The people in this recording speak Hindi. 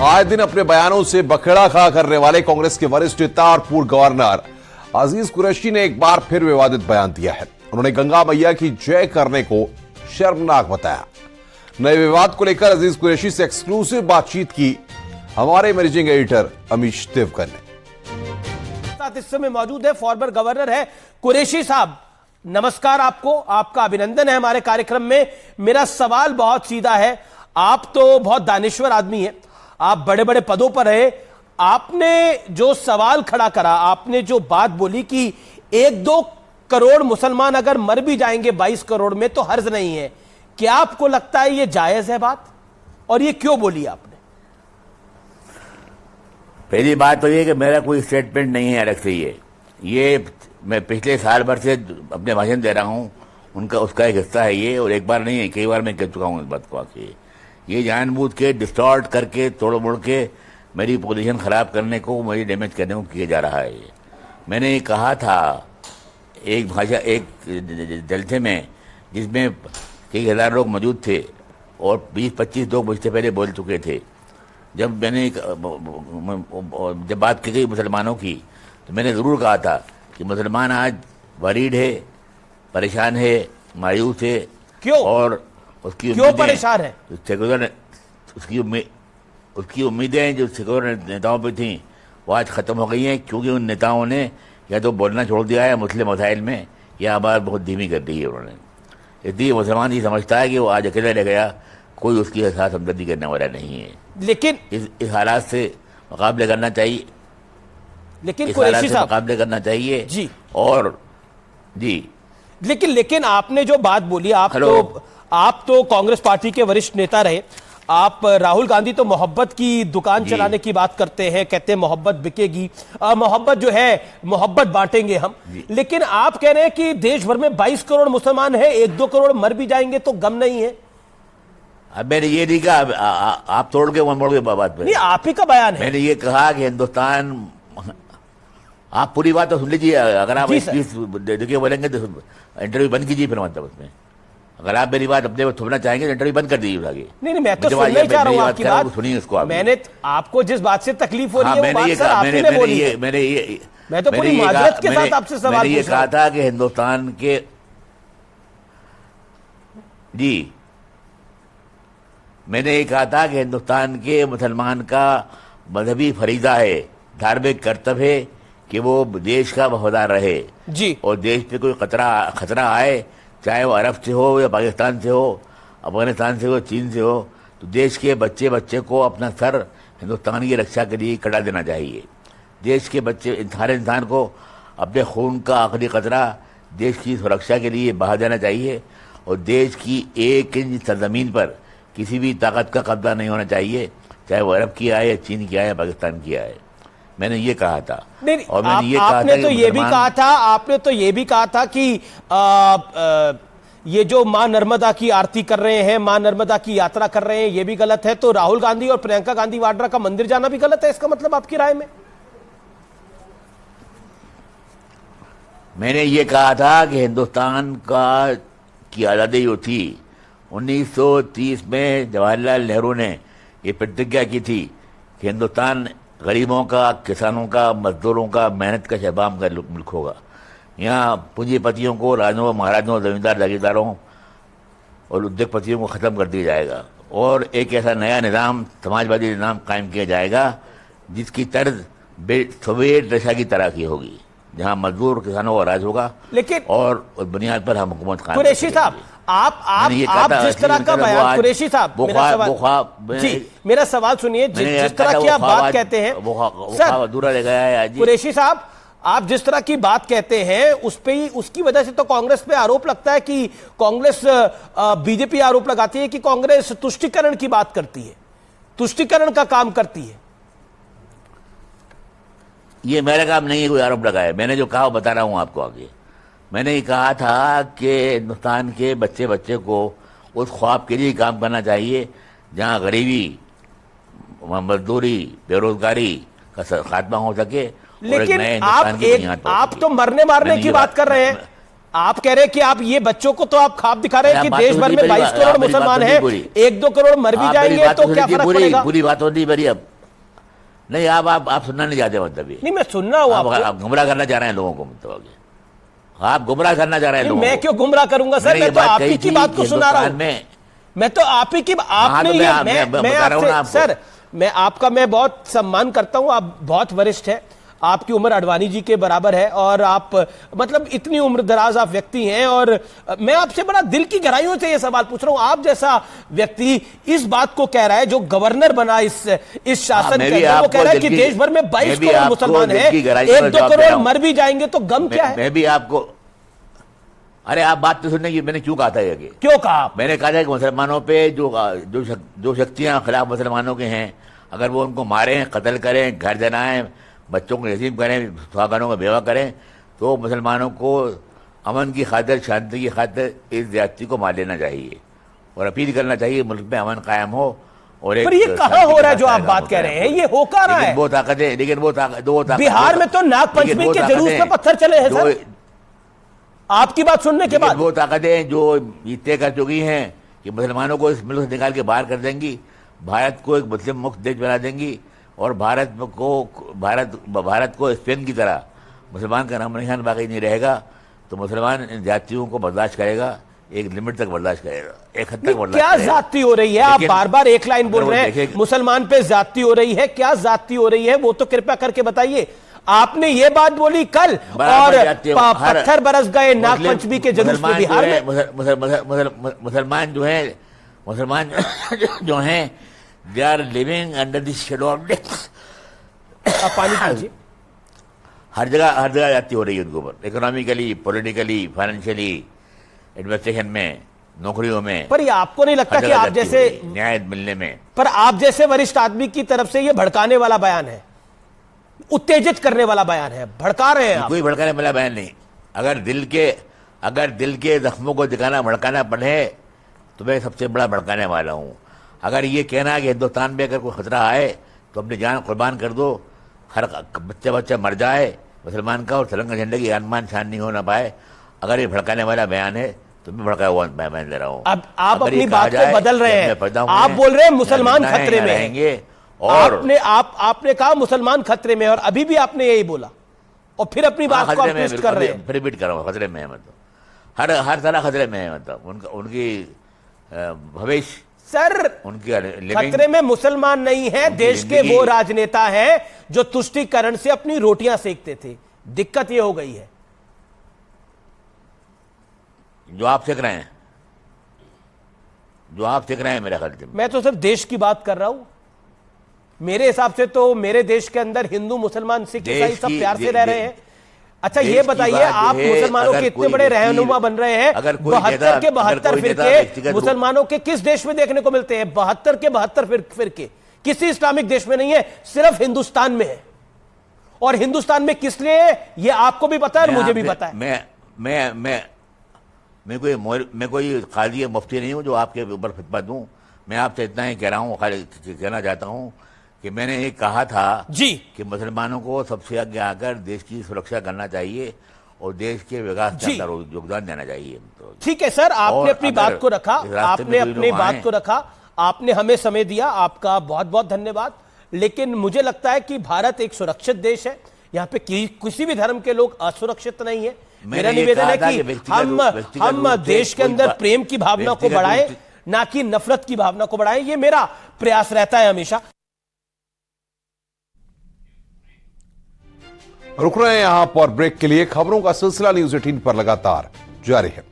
आए दिन अपने बयानों से बखेड़ा खड़ा करने वाले कांग्रेस के वरिष्ठ नेता और पूर्व गवर्नर अजीज कुरैशी ने एक बार फिर विवादित बयान दिया है। उन्होंने गंगा मैया की जय करने को शर्मनाक बताया। नए विवाद को लेकर अजीज कुरैशी से एक्सक्लूसिव बातचीत की हमारे मैनेजिंग एडिटर अमीश देवकर ने। इस समय मौजूद है फॉर्मर गवर्नर है कुरैशी साहब। नमस्कार आपको, आपका अभिनंदन है हमारे कार्यक्रम में। मेरा सवाल बहुत सीधा है, आप तो बहुत दानिश्वर आदमी हैं, आप बड़े बड़े पदों पर रहे। आपने जो सवाल खड़ा करा, आपने जो बात बोली कि 1-2 करोड़ मुसलमान अगर मर भी जाएंगे 22 करोड़ में तो हर्ज नहीं है, क्या आपको लगता है ये जायज है बात, और ये क्यों बोली आपने? पहली बात तो ये कि मेरा कोई स्टेटमेंट नहीं है अलग से। ये मैं पिछले साल भर से अपने भाषण दे रहा हूँ, उसका एक हिस्सा है ये, और एक बार नहीं है, कई बार मैं कह चुका हूँ इस बात को आके। ये जानबूझ के डिस्टॉर्ट करके तोड़ मोड़ के मेरी पोजीशन खराब करने को, मेरी डैमेज करने को किया जा रहा है। मैंने ये कहा था एक जलसे में जिसमें कई हजार लोग मौजूद थे और 20-25 लोग मुझसे पहले बोल चुके थे। जब बात की गई मुसलमानों की तो मैंने ज़रूर कहा था कि मुसलमान आज वरीड है, परेशान है, मायूस है। क्यों? और उसकी क्यों परेशान है? उसकी उम्मीदें जो सेक्युलर नेताओं पे थी वो आज ख़त्म हो गई हैं, क्योंकि उन नेताओं ने या तो बोलना छोड़ दिया है मुस्लिम मसाइल में, या आवाज़ बहुत धीमी कर दी है उन्होंने। इसलिए मुसलमान ये समझता है कि वो आज अकेला रह गया, कोई उसके साथ हमदर्दी करने वाला नहीं है। लेकिन इस हालात से मुकाबले करना चाहिए, लेकिन कुरैशी साहब मुकाबले करना चाहिए जी। और जी लेकिन आपने जो बात बोली, आप तो कांग्रेस पार्टी के वरिष्ठ नेता रहे। आप राहुल गांधी तो मोहब्बत की दुकान चलाने की बात करते हैं, कहते हैं मोहब्बत बिकेगी, मोहब्बत जो है मोहब्बत बांटेंगे हम। लेकिन आप कह रहे हैं कि देश भर में 22 करोड़ मुसलमान हैं, 1-2 करोड़ मर भी जाएंगे तो गम नहीं है। अब मैंने ये नहीं कहा, आप तोड़ के मोड़ के बात पे, नहीं, आप ही का बयान है। मैंने ये कहा कि हिंदुस्तान, आप पूरी बात तो सुन लीजिए। अगर आप देखिए बोलेंगे तो इंटरव्यू बंद कीजिए फिर, मतलब उसमें अगर आप मेरी बात अपने थोपना चाहेंगे तो इंटरव्यू बंद कर दीजिए आगे। नहीं, मैं तो सुनना ही चाह रहा हूं आपकी बात। सुनिए उसको आप। मैंने आपको जिस बात से तकलीफ हो रही है वो बात सर आपने बोली है। मैं तो पूरी माजरत के साथ आपसे सवाल पूछ रहा हूं। मैंने ये कहा था कि हिंदुस्तान के मैंने ये कहा था कि हिंदुस्तान के मुसलमान का मजहबी फरीजा है, धार्मिक कर्तव्य है कि वो देश का वफादार रहे जी। और देश पे कोई खतरा आए, चाहे वो अरब से हो या पाकिस्तान से हो, अफगानिस्तान से हो, चीन से हो, तो देश के बच्चे को अपना सर हिंदुस्तान की रक्षा के लिए कटा देना चाहिए। देश के हर इंसान को अपने खून का आखिरी कतरा देश की सुरक्षा के लिए बहा देना चाहिए, और देश की 1 इंच सरजमीन पर किसी भी ताकत का कब्जा नहीं होना चाहिए, चाहे वो अरब की आए या चीन की आए या पाकिस्तान की आए। मैंने ये कहा था। नहीं, और मैंने ये आपने तो ये भी कहा था, आपने तो ये भी कहा था कि ये जो मां नर्मदा की आरती कर रहे हैं, मां नर्मदा की यात्रा कर रहे हैं, ये भी गलत है। तो राहुल गांधी और प्रियंका गांधी वाड्रा का मंदिर जाना भी गलत है, इसका मतलब आपकी राय में? मैंने ये कहा था कि हिंदुस्तान की आज़ादी जो थी 1930 में जवाहरलाल नेहरू ने ये प्रतिज्ञा की थी कि हिंदुस्तान गरीबों का, किसानों का, मजदूरों का, मेहनत का शहबाम का मुल्क होगा। यहाँ पूंजीपतियों को, राजाओं, महाराजों, जमींदार, जागीरदारों और उद्योगपतियों को ख़त्म कर दिया जाएगा, और एक ऐसा नया निज़ाम, समाजवादी निज़ाम कायम किया जाएगा जिसकी तर्ज सोवियत रशिया की तरह की होगी, जहाँ मजदूर किसानों का राज होगा, लेकिन और बुनियाद पर हम हुकूमत कायम करेंगे। कुरैशी साहब, आप जिस तरह का बयान, कुरैशी साहब मेरा सवाल सुनिए, जिस तरह की आप बात कहते हैं कुरैशी साहब, आप जिस तरह की बात कहते हैं उस पे ही, उसकी वजह से तो कांग्रेस पे आरोप लगता है कि कांग्रेस, बीजेपी आरोप लगाती है कि कांग्रेस तुष्टीकरण की बात करती है, तुष्टीकरण का काम करती है। ये मेरा काम नहीं है कोई आरोप लगाए। मैंने जो कहा वो बता रहा हूं आपको आगे। मैंने ये कहा था कि हिंदुस्तान के बच्चे को उस ख्वाब के लिए काम करना चाहिए जहां गरीबी, मजदूरी, बेरोजगारी का खात्मा हो सके। लेकिन आप तो मरने मारने की बात कर रहे हैं। आप कह रहे हैं कि आप ये बच्चों को तो आप ख्वाब दिखा रहे हैं कि देश भर में 22 करोड़ मुसलमान हैं, 1-2 करोड़ मर भी जाएंगे तो क्या फर्क पड़ेगा? पूरी बात होती मेरी अब नहीं, आप सुनना नहीं चाहते, मतलब ये नहीं मैं सुन रहा हूं आपको। आप गुमराह करना चाह रहे हैं लोगों को, मतलब आप गुमराह करना चाह रहे हैं लोगों मैं को। क्यों गुमराह करूंगा सर, मैं तो आप ही की बात को सुना रहा हूं। मैं तो आप ही की आपने ये मैं आपसे सर, मैं बहुत सम्मान करता हूं, आप बहुत वरिष्ठ हैं, आपकी उम्र अडवाणी जी के बराबर है और आप मतलब इतनी उम्र दराज आप व्यक्ति हैं, और मैं आपसे बड़ा दिल की गहराइयों से ये सवाल पूछ रहा हूं। आप जैसा व्यक्ति इस बात को कह रहा है, जो गवर्नर बना इस शासन के अंदर, वो कह रहा है कि देश भर में 22 करोड़ मुसलमान हैं, 1-2 करोड़ मर भी जाएंगे तो गम क्या है? मैं भी आपको, अरे आप बात तो सुनने की, मैंने क्यों कहा था ये? क्यों कहा? मैंने कहा था कि मुसलमानों पे जो शक्तियां खिलाफ मुसलमानों के हैं, अगर वो उनको मारें, कत्ल करें, घर जलाएं, बच्चों को नसीब करें, सुहागनों को बेवा करें, तो मुसलमानों को अमन की खातिर, शांति की खातिर इस ज्यादती को मार लेना चाहिए और अपील करना चाहिए मुल्क में अमन कायम हो। और पर ये कहाँ हो रहा है जो आप बात कह रहे हैं? ये हो कहाँ रहा है? वो ताकतें, लेकिन वो ताकत बिहार में तो नागपंचमी के जुलूस पे पत्थर चले हैं सर, आपकी बात सुनने के बाद। वो ताकतें जो तय कर चुकी हैं कि मुसलमानों को इस मुल्क से निकाल के बाहर कर देंगी, भारत को एक मुस्लिम मुक्त देश बना देंगी, और भारत को स्पेन की तरह मुसलमान का नाम निशान बाकी नहीं रहेगा, तो मुसलमान इन जातियों को बर्दाश्त करेगा, एक लिमिट तक बर्दाश्त करेगा, एक हद तक बर्दाश्त क्या करेगा। जाती हो रही है? आप बार बार एक लाइन बोल रहे हैं, मुसलमान पे जाती हो रही है, क्या जाती हो रही है वो तो कृपया करके बताइए। आपने ये बात बोली कल और पत्थर बरस गए नागपंचमी के जुलूस में बिहार में। मुसलमान जो हैं they are living under the shadow of death. आप पानी पीजिए। हर जगह जाती हो रही है उनके ऊपर, इकोनॉमिकली, पॉलिटिकली, फाइनेंशियली, एडमिनिस्ट्रेशन में, नौकरियों में। पर ये आपको नहीं लगता कि आप जैसे न्याय मिलने में, पर आप जैसे वरिष्ठ आदमी की तरफ से ये भड़काने वाला बयान है, उत्तेजित करने वाला बयान है, भड़का रहे हैं आप? कोई भड़काने वाला बयान नहीं। अगर दिल के जख्मों को दिखाना भड़काना पड़े तो मैं सबसे बड़ा भड़काने वाला हूं। अगर ये कहना है कि हिंदुस्तान में अगर कोई खतरा आए तो अपनी जान कुर्बान कर दो, हर बच्चा मर जाए मुसलमान का और तिरंगा झंडे की आन शान नहीं हो ना पाए, अगर ये भड़काने वाला बयान है तो मैं भड़काया हुआ बयान दे रहा हूँ। अब आप अपनी बात को बदल रहे हैं, आप बोल रहे हैं मुसलमान खतरे में रहेंगे, और आपने कहा मुसलमान खतरे में, और अभी भी आपने यही बोला और फिर अपनी बात को ट्विस्ट कर रहे हैं। रिपीट कर रहा हूँ, खतरे में है, मतलब हर तरह खतरे में है, मतलब उनकी भविष्य सर, उनकी खतरे में मुसलमान नहीं है, देश के वो राजनेता हैं जो तुष्टीकरण से अपनी रोटियां सेकते थे। दिक्कत ये हो गई है जो आप सीख रहे हैं, मेरे ख्याल से। मैं तो सिर्फ देश की बात कर रहा हूं। मेरे हिसाब से तो मेरे देश के अंदर हिंदू, मुसलमान, सिख, ईसाई सब प्यार से रह रहे हैं। अच्छा ये बताइए, आप मुसलमानों के इतने बड़े रहनुमा बन रहे हैं, 72 के 72 फिरके मुसलमानों के किस देश में देखने को मिलते हैं? 72 के 72 फिरके किसी इस्लामिक देश में नहीं है, सिर्फ हिंदुस्तान में है। और हिंदुस्तान में किस लिए है ये आपको भी पता है और मुझे भी पता है। मैं कोई काजी मुफ्ती नहीं हूं जो आपके ऊपर फतवा दूं। मैं आपसे इतना ही कहना चाहता हूं कि मैंने ये कहा था जी कि मुसलमानों को सबसे आगे आकर देश की सुरक्षा करना चाहिए और देश के विकास के अंदर योगदान देना चाहिए। ठीक है सर, आपने अपनी बात को रखा, आपने अपनी बात को रखा, आपने हमें समय दिया, आपका बहुत बहुत धन्यवाद। लेकिन मुझे लगता है कि भारत एक सुरक्षित देश है, यहाँ पे किसी भी धर्म के लोग असुरक्षित नहीं है। मेरा निवेदन है कि हम देश के अंदर प्रेम की भावना को बढ़ाएं, ना कि नफरत की भावना को बढ़ाएं। ये मेरा प्रयास रहता है हमेशा। रुक रहे हैं यहां पर ब्रेक के लिए। खबरों का सिलसिला न्यूज़ 18 पर लगातार जारी है।